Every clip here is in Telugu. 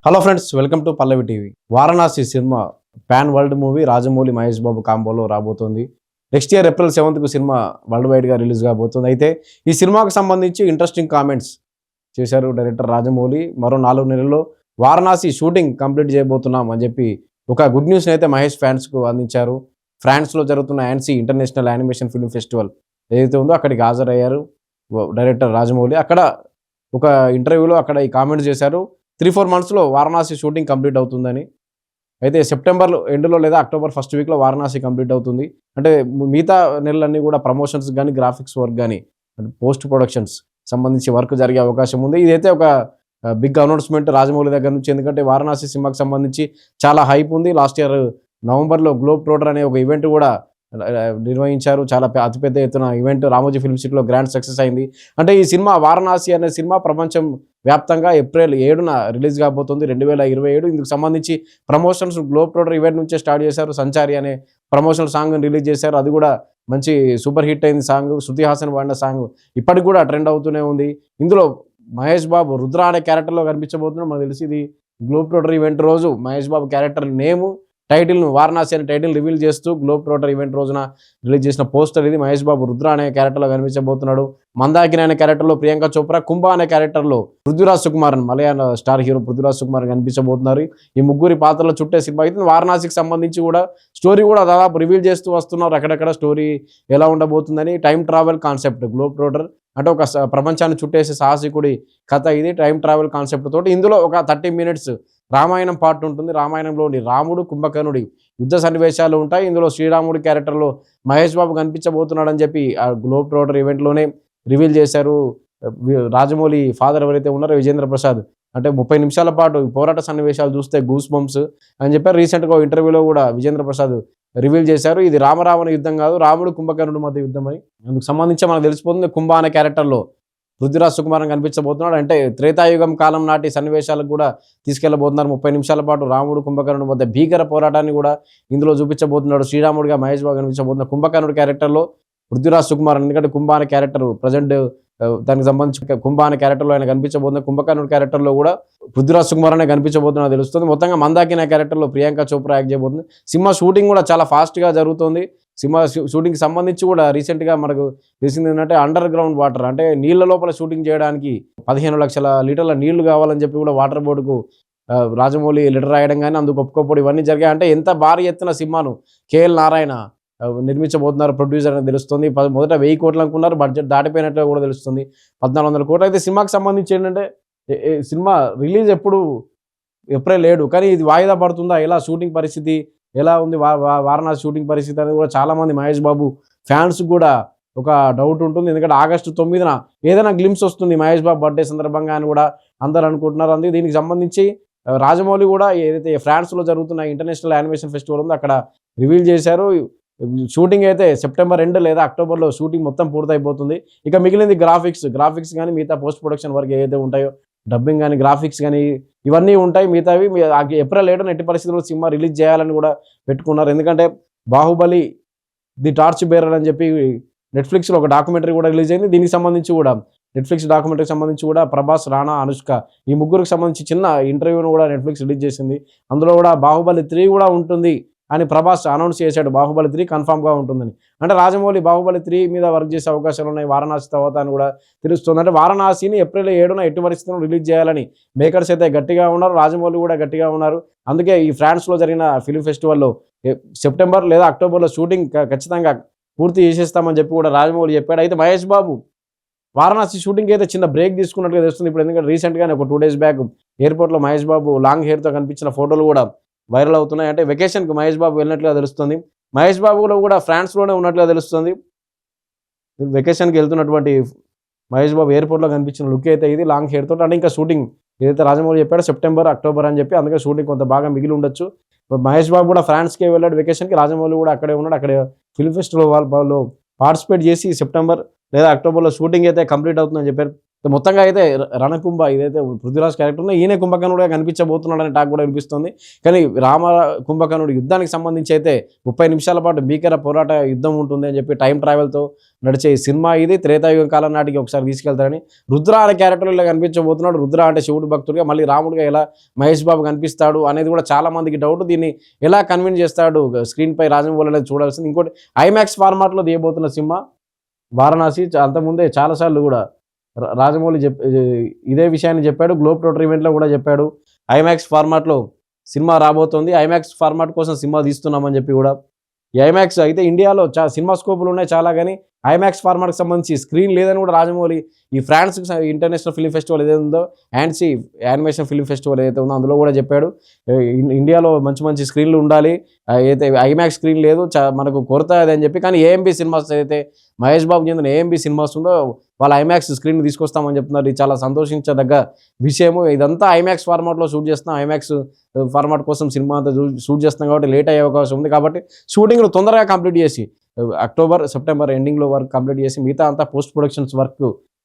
Hello friends, welcome to Pallavi TV. Varanasi సినిమా pan world movie Rajamouli Mahesh Babu కాంబోలో రాబోతోంది. నెక్స్ట్ ఇయర్ ఏప్రిల్ 7కు సినిమా వరల్డ్ వైడ్గా రిలీజ్ కాబోతుంది. అయితే ఈ సినిమాకు సంబంధించి ఇంట్రెస్టింగ్ కామెంట్స్ చేశారు డైరెక్టర్ రాజమౌళి. మరో 4 నెలల్లో వారణాసి షూటింగ్ కంప్లీట్ చేయబోతున్నాం అని చెప్పి ఒక గుడ్ న్యూస్ని అయితే మహేష్ ఫ్యాన్స్కు అందించారు. ఫ్రాన్స్లో జరుగుతున్న ANSI international animation film festival ఏదైతే ఉందో అక్కడికి హాజరయ్యారు డైరెక్టర్ రాజమౌళి. అక్కడ ఒక ఇంటర్వ్యూలో అక్కడ ఈ కామెంట్స్ చేశారు. 3-4 మంత్స్లో వారణాసి షూటింగ్ కంప్లీట్ అవుతుందని. అయితే సెప్టెంబర్ ఎండ్లో లేదా అక్టోబర్ ఫస్ట్ వీక్లో వారణాసి కంప్లీట్ అవుతుంది. అంటే మిగతా నెలలన్నీ కూడా ప్రమోషన్స్ కానీ, గ్రాఫిక్స్ వర్క్ కానీ, పోస్ట్ ప్రొడక్షన్స్ సంబంధించి వర్క్ జరిగే అవకాశం ఉంది. ఇదైతే ఒక బిగ్ అనౌన్స్మెంట్ రాజమౌళి దగ్గర నుంచి. ఎందుకంటే వారణాసి సినిమాకి సంబంధించి చాలా హైప్ ఉంది. లాస్ట్ ఇయర్ నవంబర్లో గ్లోబ్ ట్రోటర్ అనే ఒక ఈవెంట్ కూడా నిర్వహించారు. చాలా అతిపెద్ద ఎత్తున ఈవెంట్ రామోజీ ఫిల్మ్ సిటీలో గ్రాండ్ సక్సెస్ అయింది. అంటే ఈ సినిమా వారణాసి అనే సినిమా ప్రపంచం వ్యాప్తంగా ఏప్రిల్ 7న రిలీజ్ కాబోతుంది 2027. ఇందుకు సంబంధించి ప్రమోషన్స్ గ్లోబ్ ట్రోటర్ ఈవెంట్ నుంచే స్టార్ట్ చేశారు. సంచారి అనే ప్రమోషనల్ సాంగ్ రిలీజ్ చేశారు. అది కూడా మంచి సూపర్ హిట్ అయింది సాంగ్. శృతి హాసన్ పాడిన సాంగ్ ఇప్పటికి కూడా ట్రెండ్ అవుతూనే ఉంది. ఇందులో మహేష్ బాబు రుద్ర అనే క్యారెక్టర్లో కనిపించబోతున్నాడు. మనకు తెలిసి ఇది గ్లోబ్ ట్రోటర్ ఈవెంట్ రోజు మహేష్ బాబు క్యారెక్టర్ నేము, టైటిల్ను వారణాసి అనే టైటిల్ రివీల్ చేస్తూ గ్లోబ్ ట్రోటర్ ఈవెంట్ రోజున రిలీజ్ చేసిన పోస్టర్ ఇది. మహేష్ బాబు రుద్ర అనే క్యారెక్టర్లో కనిపించబోతున్నాడు. మందాకిని అనే క్యారెక్టర్లో ప్రియాంక చోప్రా, కుంభ అనే క్యారెక్టర్లో పృథ్వీరాజ్ సుకుమారన్, మలయాళ స్టార్ హీరో పృథ్వీరాజ్ సుకుమారన్ కనిపించబోతున్నారు. ఈ ముగ్గురి పాత్రల చుట్టే సినిమా అయితే వారణాసికి సంబంధించి కూడా స్టోరీ కూడా దాదాపు రివీల్ చేస్తూ వస్తున్నారు. అక్కడక్కడ స్టోరీ ఎలా ఉండబోతుందని. Time travel concept globe trotter అంటే ఒక ప్రపంచాన్ని చుట్టేసే సాహసికుడి కథ ఇది. టైం ట్రావెల్ కాన్సెప్ట్ తోటి ఇందులో ఒక 30 minutes రామాయణం పార్ట్ ఉంటుంది. రామాయణంలోని రాముడు కుంభకర్ణుడి యుద్ధ సన్నివేశాలు ఉంటాయి. ఇందులో శ్రీరాముడి క్యారెక్టర్లో మహేష్ బాబు కనిపించబోతున్నాడని చెప్పి ఆ గ్లోబ్ ట్రోటర్ ఈవెంట్లోనే రివీల్ చేశారు. రాజమౌళి ఫాదర్ ఎవరైతే ఉన్నారో విజేంద్ర ప్రసాద్, అంటే 30 నిమిషాల పాటు పోరాట సన్నివేశాలు చూస్తే గూస్ బంప్స్ అని చెప్పారు. రీసెంట్గా ఇంటర్వ్యూలో కూడా విజేంద్ర ప్రసాద్ రివీల్ చేశారు. ఇది రామరావణ యుద్ధం కాదు, రాముడు కుంభకర్ణుడి మధ్య యుద్ధం అని. అందుకు సంబంధించి మనకు తెలిసిపోతుంది. కుంభ అనే క్యారెక్టర్లో పృథ్వీరాజ్ సుకుమారన్ కనిపించబోతున్నాడు. అంటే త్రేతాయుగం కాలం నాటి సన్నివేశాలకు కూడా తీసుకెళ్లబోతున్నారు. 30 నిమిషాల పాటు రాముడు కుంభకర్ణుడి మధ్య భీకర పోరాటాన్ని కూడా ఇందులో చూపించబోతున్నాడు. శ్రీరాముడిగా మహేష్ బాబు కనిపించబోతున్న కుంభకర్ణుడి క్యారెక్టర్లో పృథ్వీరాజ్ సుకుమారన్. ఎందుకంటే కుంభ అనే క్యారెక్టర్ ప్రజెంట్ దానికి సంబంధించి కుంభ అనే క్యారెక్టర్లో ఆయన కనిపించబోతున్న కుంభకర్ణుడి క్యారెక్టర్లో కూడా పృథ్వీరాజ్ సుకుమార్ అనే కనిపించబోతున్నా తెలుస్తుంది. మొత్తంగా మందాకిని క్యారెక్టర్లో ప్రియాంక చోప్రా యాక్ట్ చేయబోతుంది. సినిమా షూటింగ్ కూడా చాలా ఫాస్ట్గా జరుగుతుంది. సినిమా షూటింగ్కి సంబంధించి కూడా రీసెంట్గా మనకు తెలిసింది ఏంటంటే అండర్ గ్రౌండ్ వాటర్, అంటే నీళ్ళ లోపల షూటింగ్ చేయడానికి 15 లక్షల లీటర్ల నీళ్లు కావాలని చెప్పి కూడా వాటర్ బోర్డుకు రాజమౌళి లెటర్ రాయడం కానీ అందుకు ఒప్పుకోపోవడం ఇవన్నీ జరిగాయి. అంటే ఎంత భారీ ఎత్తున సినిమాను కేఎల్ నారాయణ నిర్మించబోతున్నారు ప్రొడ్యూసర్ అని తెలుస్తుంది. మొదట 1000 కోట్లు అనుకున్నారు, బడ్జెట్ దాటిపోయినట్లు కూడా తెలుస్తుంది. 1400 కోట్లు. అయితే సినిమాకి సంబంధించి ఏంటంటే సినిమా రిలీజ్ ఎప్పుడు ఏప్రిల్ 7, కానీ ఇది వాయిదా పడుతుందా, ఎలా షూటింగ్ పరిస్థితి ఎలా ఉంది, వారణాసి షూటింగ్ పరిస్థితి అనేది కూడా చాలామంది మహేష్ బాబు ఫ్యాన్స్ కూడా ఒక డౌట్ ఉంటుంది. ఎందుకంటే ఆగస్టు 9న ఏదైనా గ్లిమ్స్ వస్తుంది మహేష్ బాబు బర్త్డే సందర్భంగా అని కూడా అందరూ అనుకుంటున్నారు. అందుకే దీనికి సంబంధించి రాజమౌళి కూడా ఏదైతే ఫ్రాన్స్లో జరుగుతున్న ఇంటర్నేషనల్ యానిమేషన్ ఫెస్టివల్ ఉందో అక్కడ రివీల్ చేశారు. షూటింగ్ అయితే సెప్టెంబర్ 2 లేదా అక్టోబర్లో షూటింగ్ మొత్తం పూర్తయిపోతుంది. ఇక మిగిలింది గ్రాఫిక్స్ కానీ మిగతా పోస్ట్ ప్రొడక్షన్ వర్క్ ఏదైతే ఉంటాయో, డబ్బింగ్ కానీ గ్రాఫిక్స్ కానీ ఇవన్నీ ఉంటాయి. మిగతావి ఏప్రిల్ 7న ఎట్టి పరిస్థితుల్లో సినిమా రిలీజ్ చేయాలని కూడా పెట్టుకున్నారు. ఎందుకంటే బాహుబలి ది టార్చ్ బేరర్ అని చెప్పి నెట్ఫ్లిక్స్లో ఒక డాక్యుమెంటరీ కూడా రిలీజ్ అయింది. దీనికి సంబంధించి కూడా నెట్ఫ్లిక్స్ డాక్యుమెంటరీకి సంబంధించి కూడా ప్రభాస్, రాణా, అనుష్క ఈ ముగ్గురికి సంబంధించి చిన్న ఇంటర్వ్యూను కూడా నెట్ఫ్లిక్స్ రిలీజ్ చేసింది. అందులో కూడా బాహుబలి 3 కూడా ఉంటుంది అని ప్రభాస్ అనౌన్స్ చేశాడు. బాహుబలి 3 కన్ఫామ్గా ఉంటుందని. అంటే రాజమౌళి బాహుబలి 3 మీద వర్క్ చేసే అవకాశాలు ఉన్నాయి వారణాసి తర్వాత అని కూడా తెలుస్తుంది. అంటే వారణాసిని ఏప్రిల్ 7న ఎట్టి పరిస్థితుల్లో రిలీజ్ చేయాలని మేకర్స్ అయితే గట్టిగా ఉన్నారు. రాజమౌళి కూడా గట్టిగా ఉన్నారు. అందుకే ఈ ఫ్రాన్స్లో జరిగిన ఫిల్మ్ ఫెస్టివల్లో సెప్టెంబర్ లేదా అక్టోబర్లో షూటింగ్ ఖచ్చితంగా పూర్తి చేసేస్తామని చెప్పి కూడా రాజమౌళి చెప్పాడు. అయితే మహేష్ బాబు వారణాసి షూటింగ్కి అయితే చిన్న బ్రేక్ తీసుకున్నట్టుగా తెలుస్తుంది ఇప్పుడు. ఎందుకంటే రీసెంట్గానే ఒక 2 days బ్యాక్ ఎయిర్పోర్ట్లో మహేష్ బాబు లాంగ్ హెయిర్తో కనిపించిన ఫోటోలు కూడా వైరల్ అవుతున్నాయి. అంటే వెకేషన్కి మహేష్ బాబు వెళ్ళినట్లుగా తెలుస్తుంది. మహేష్ బాబులో కూడా ఫ్రాన్స్లోనే ఉన్నట్లుగా తెలుస్తుంది. వెకేషన్కి వెళ్తున్నటువంటి మహేష్ బాబు ఎయిర్పోర్ట్లో కనిపించిన లుక్ అయితే ఇది లాంగ్ హెయిర్ తోటి. అంటే ఇంకా షూటింగ్ ఏదైతే రాజమౌళి చెప్పాడో సెప్టెంబర్, అక్టోబర్ అని చెప్పి, అందుకే షూటింగ్ కొంత బాగా మిగిలి ఉండొచ్చు. మహేష్ బాబు కూడా ఫ్రాన్స్కే వెళ్ళాడు వెకేషన్కి, రాజమౌళి కూడా అక్కడే ఉన్నాడు. అక్కడ ఫిల్మ్ ఫెస్టివల్ వాళ్ళు పార్టిసిపేట్ చేసి సెప్టెంబర్ లేదా అక్టోబర్లో షూటింగ్ అయితే కంప్లీట్ అవుతుందని చెప్పారు. మొత్తంగా అయితే రణకుంభ ఇదైతే పృథ్వీరాజ్ క్యారెక్టర్ ఉందో ఈయనే కుంభకర్ణుడిగా కనిపించబోతున్నాడని టాక్ కూడా వినిపిస్తుంది. కానీ రామ కుంభకర్ణుడు యుద్ధానికి సంబంధించి అయితే 30 నిమిషాల పాటు భీకర పోరాట యుద్ధం ఉంటుంది అని చెప్పి టైం ట్రావెల్తో నడిచే ఈ సినిమా ఇది త్రేతాయుగం కాలం నాటికి ఒకసారి తీసుకెళ్తారని. రుద్ర అనే క్యారెక్టర్ ఇలా కనిపించబోతున్నాడు. రుద్ర అంటే శివుడు భక్తుడిగా, మళ్ళీ రాముడిగా ఎలా మహేష్ బాబు కనిపిస్తాడు అనేది కూడా చాలా మందికి డౌట్. దీన్ని ఎలా కన్విన్స్ చేస్తాడు స్క్రీన్ పై రాజమౌళి అనేది చూడాల్సింది. ఇంకోటి ఐమాక్స్ ఫార్మాట్లో తీయబోతున్న సినిమా వారణాసి. అంతకుముందే చాలాసార్లు కూడా రాజమౌళి ఇదే విషయాన్ని చెప్పాడు. గ్లోబ్ ట్రోటర్ ఈవెంట్లో కూడా చెప్పాడు ఐమాక్స్ ఫార్మాట్లో సినిమా రాబోతోంది, ఐమాక్స్ ఫార్మాట్ కోసం సినిమా తీస్తున్నామని చెప్పి కూడా. ఈ ఐమాక్స్ అయితే ఇండియాలో సినిమా స్కోపులు ఉన్నాయి చాలా, కానీ ఐమాక్స్ ఫార్మాట్కి సంబంధించి స్క్రీన్ లేదని కూడా రాజమౌళి ఈ ఫ్రాన్స్ ఇంటర్నేషనల్ ఫిల్మ్ ఫెస్టివల్ ఏదైతే ఉందో, యాన్సీ యానిమేషన్ ఫిల్మ్ ఫెస్టివల్ ఏదైతే ఉందో అందులో కూడా చెప్పాడు ఇండియాలో మంచి మంచి స్క్రీన్లు ఉండాలి, అయితే ఐమాక్స్ స్క్రీన్ లేదు మనకు కొరత అని చెప్పి. కానీ ఏఎంబీ సినిమాస్ అయితే మహేష్ బాబు చెందిన ఏఎంబీ సినిమాస్ ఉందో వాళ్ళ ఐమాక్స్ స్క్రీన్ తీసుకొస్తామని చెప్తున్నారు. ఇది చాలా సంతోషించదగ్గ విషయము. ఇదంతా ఐమాక్స్ ఫార్మాట్లో షూట్ చేస్తున్నాం, ఐమాక్స్ ఫార్మాట్ కోసం సినిమా అంతా షూట్ చేస్తున్నాం కాబట్టి లేట్ అయ్యే అవకాశం ఉంది. కాబట్టి షూటింగ్ను తొందరగా కంప్లీట్ చేసి అక్టోబర్ సెప్టెంబర్ ఎండింగ్లో వర్క్ కంప్లీట్ చేసి మిగతా అంతా పోస్ట్ ప్రొడక్షన్స్ వర్క్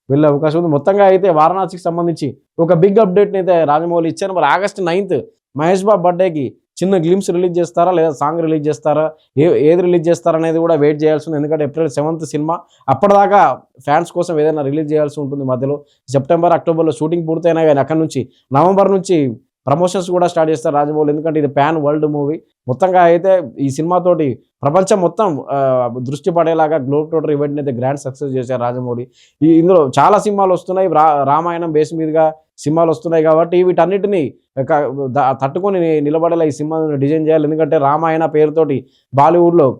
వెళ్ళే అవకాశం ఉంది. మొత్తంగా అయితే వారణాసికి సంబంధించి ఒక బిగ్ అప్డేట్ని అయితే రాజమౌళి ఇచ్చారు. మరి ఆగస్టు 9th మహేష్ బాబు బర్త్డేకి చిన్న గ్లిమ్స్ రిలీజ్ చేస్తారా లేదా సాంగ్ రిలీజ్ చేస్తారా, ఏది రిలీజ్ చేస్తారా అనేది కూడా వెయిట్ చేయాల్సి ఉంది. ఎందుకంటే April 7th సినిమా, అప్పటిదాకా ఫ్యాన్స్ కోసం ఏదైనా రిలీజ్ చేయాల్సి ఉంటుంది. మధ్యలో సెప్టెంబర్ అక్టోబర్లో షూటింగ్ పూర్తయినా కానీ అక్కడ నుంచి నవంబర్ నుంచి ప్రమోషన్స్ కూడా స్టార్ట్ చేస్తారు రాజమౌళి. ఎందుకంటే ఇది ప్యాన్ వరల్డ్ మూవీ. మొత్తంగా అయితే ఈ సినిమాతోటి ప్రపంచం మొత్తం దృష్టి పడేలాగా గ్లోబ్ ట్రోటర్ ఈవెంట్ని అయితే గ్రాండ్ సక్సెస్ చేశారు రాజమౌళి. ఇందులో చాలా సినిమాలు వస్తున్నాయి, రామాయణం బేస్ మీదుగా సినిమాలు వస్తున్నాయి కాబట్టి వీటన్నిటిని తట్టుకొని నిలబడేలా ఈ సినిమాను డిజైన్ చేయాలి. ఎందుకంటే రామాయణ పేరుతోటి బాలీవుడ్లో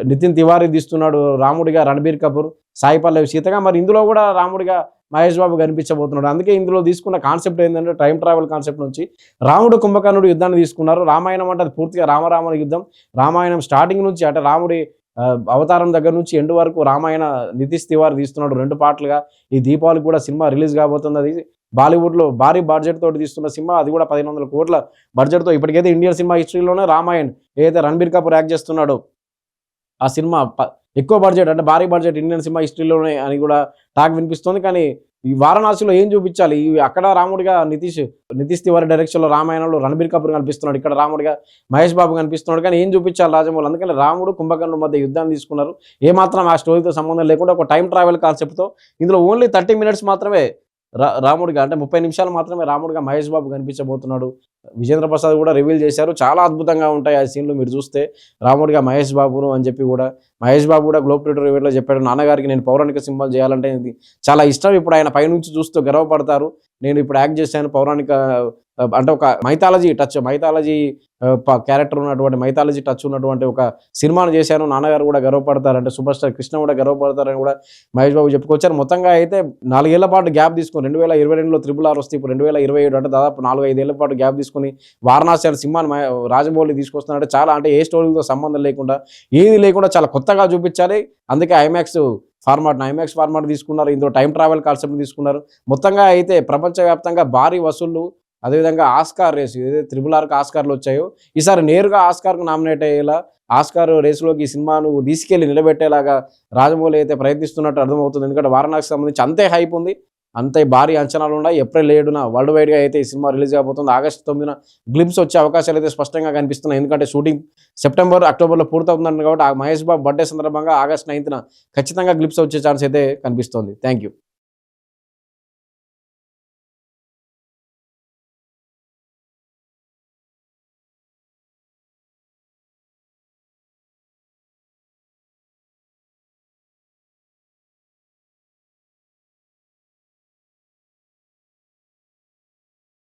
నితిన్ తివారీ తీస్తున్నాడు రాముడిగా, రణబీర్ కపూర్, సాయి పల్లవి సీతగా. మరి ఇందులో కూడా రాముడిగా మహేష్ బాబు కనిపించబోతున్నాడు. అందుకే ఇందులో తీసుకున్న కాన్సెప్ట్ ఏంటంటే టైం ట్రావెల్ కాన్సెప్ట్ నుంచి రాముడు కుంభకర్ణుడు యుద్ధాన్ని తీసుకున్నారు. రామాయణం అంటే అది పూర్తిగా రామరాముని యుద్ధం. రామాయణం స్టార్టింగ్ నుంచి అంటే రాముడి అవతారం దగ్గర నుంచి ఎండ్ వరకు రామాయణ నితీష్ తివారీ తీస్తున్నాడు 2 పార్ట్లుగా. ఈ దీపావళికి కూడా సినిమా రిలీజ్ కాబోతుంది. అది బాలీవుడ్లో భారీ బడ్జెట్ తోటి తీస్తున్న సినిమా, అది కూడా 1500 కోట్ల బడ్జెట్తో. ఇప్పటికైతే ఇండియన్ సినిమా హిస్టరీలోనే రామాయణ్ ఏదైతే రణబీర్ కపూర్ యాక్ట్ చేస్తున్నాడో ఆ సినిమా ఎక్కువ బడ్జెట్ అంటే భారీ బడ్జెట్ ఇండియన్ సినిమా హిస్టరీలోనే అని కూడా టాక్ వినిపిస్తుంది. కానీ ఈ వారణాసిలో ఏం చూపించాలి, అక్కడ రాముడిగా నితీష్ తివారీ డైరెక్షన్లో రామాయణంలో రణబీర్ కపూర్ కనిపిస్తున్నాడు, ఇక్కడ రాముడిగా మహేష్ బాబు కనిపిస్తున్నాడు. కానీ ఏం చూపించాలి రాజమౌళి, అందుకని రాముడు కుంభకర్ణుడు మధ్య యుద్ధాన్ని తీసుకున్నారు. ఏమాత్రం ఆ స్టోరీతో సంబంధం లేకుండా ఒక టైం ట్రావెల్ కాన్సెప్ట్తో. ఇందులో ఓన్లీ 30 minutes మాత్రమే రాముడిగా అంటే 30 నిమిషాలు మాత్రమే రాముడిగా మహేష్ బాబు కనిపించబోతున్నాడు. విజేంద్ర ప్రసాద్ కూడా రివీల్ చేశారు. చాలా అద్భుతంగా ఉంటాయి ఆ సీన్లు మీరు చూస్తే, రాముడిగా మహేష్ బాబును అని చెప్పి కూడా. మహేష్ బాబు కూడా గ్లోబ్ ట్రోటర్ ఈవెంట్లో చెప్పాడు, నాన్నగారికి నేను పౌరాణిక సినిమాలు చేయాలంటే ఇది చాలా ఇష్టం. ఇప్పుడు ఆయన పైనుంచి చూస్తూ గర్వపడతారు, నేను ఇప్పుడు యాక్ట్ చేశాను పౌరాణిక అంటే ఒక మైథాలజీ క్యారెక్టర్ ఉన్నటువంటి మైథాలజీ టచ్ ఉన్నటువంటి ఒక సినిమాను చేశాను, నాన్నగారు కూడా గర్వపడతారు, అంటే సూపర్ స్టార్ కృష్ణ కూడా గర్వపడతారని కూడా మహేష్ బాబు చెప్పుకొచ్చారు. మొత్తంగా అయితే 4 ఏళ్ల పాటు గ్యాప్ తీసుకుని 2022లో RRR వస్తే ఇప్పుడు 2027 అంటే దాదాపు 4-5 ఏళ్ల పాటు గ్యాప్ తీసుకుని వారణాసి అనే సినిమాని రాజమౌళి తీసుకొస్తున్నారంటే చాలా అంటే ఏ స్టోరీతో సంబంధం లేకుండా ఏది లేకుండా చాలా కొత్తగా చూపించాలి. అందుకే ఐమాక్స్ ఫార్మాట్ తీసుకున్నారు. ఇందులో టైం ట్రావెల్ కాన్సెప్ట్ తీసుకున్నారు. మొత్తంగా అయితే ప్రపంచవ్యాప్తంగా భారీ వసూళ్లు, అదేవిధంగా ఆస్కార్ రేసు ఏదైతే RRRకి ఆస్కార్లు వచ్చాయో ఈసారి నేరుగా ఆస్కార్కు నామినేట్ అయ్యేలా ఆస్కార్ రేసులోకి ఈ సినిమాను తీసుకెళ్లి నిలబెట్టేలాగా రాజమౌళి అయితే ప్రయత్నిస్తున్నట్టు అర్థమవుతుంది. ఎందుకంటే వారణాసికి సంబంధించి అంతే హైప్ ఉంది, అంతే భారీ అంచనాలు ఉన్నాయి. April 7న వరల్డ్ వైడ్గా అయితే ఈ సినిమా రిలీజ్ కాబోతుంది. ఆగస్టు 9న గ్లిమ్స్ వచ్చే అవకాశాలు అయితే స్పష్టంగా కనిపిస్తున్నాయి. ఎందుకంటే షూటింగ్ సెప్టెంబర్ అక్టోబర్లో పూర్తవుతుందంట కాబట్టి మహేష్ బాబు బర్త్డే సందర్భంగా ఆగస్టు 9న ఖచ్చితంగా గ్లిమ్స్ వచ్చే ఛాన్స్ అయితే కనిపిస్తోంది. Thank you.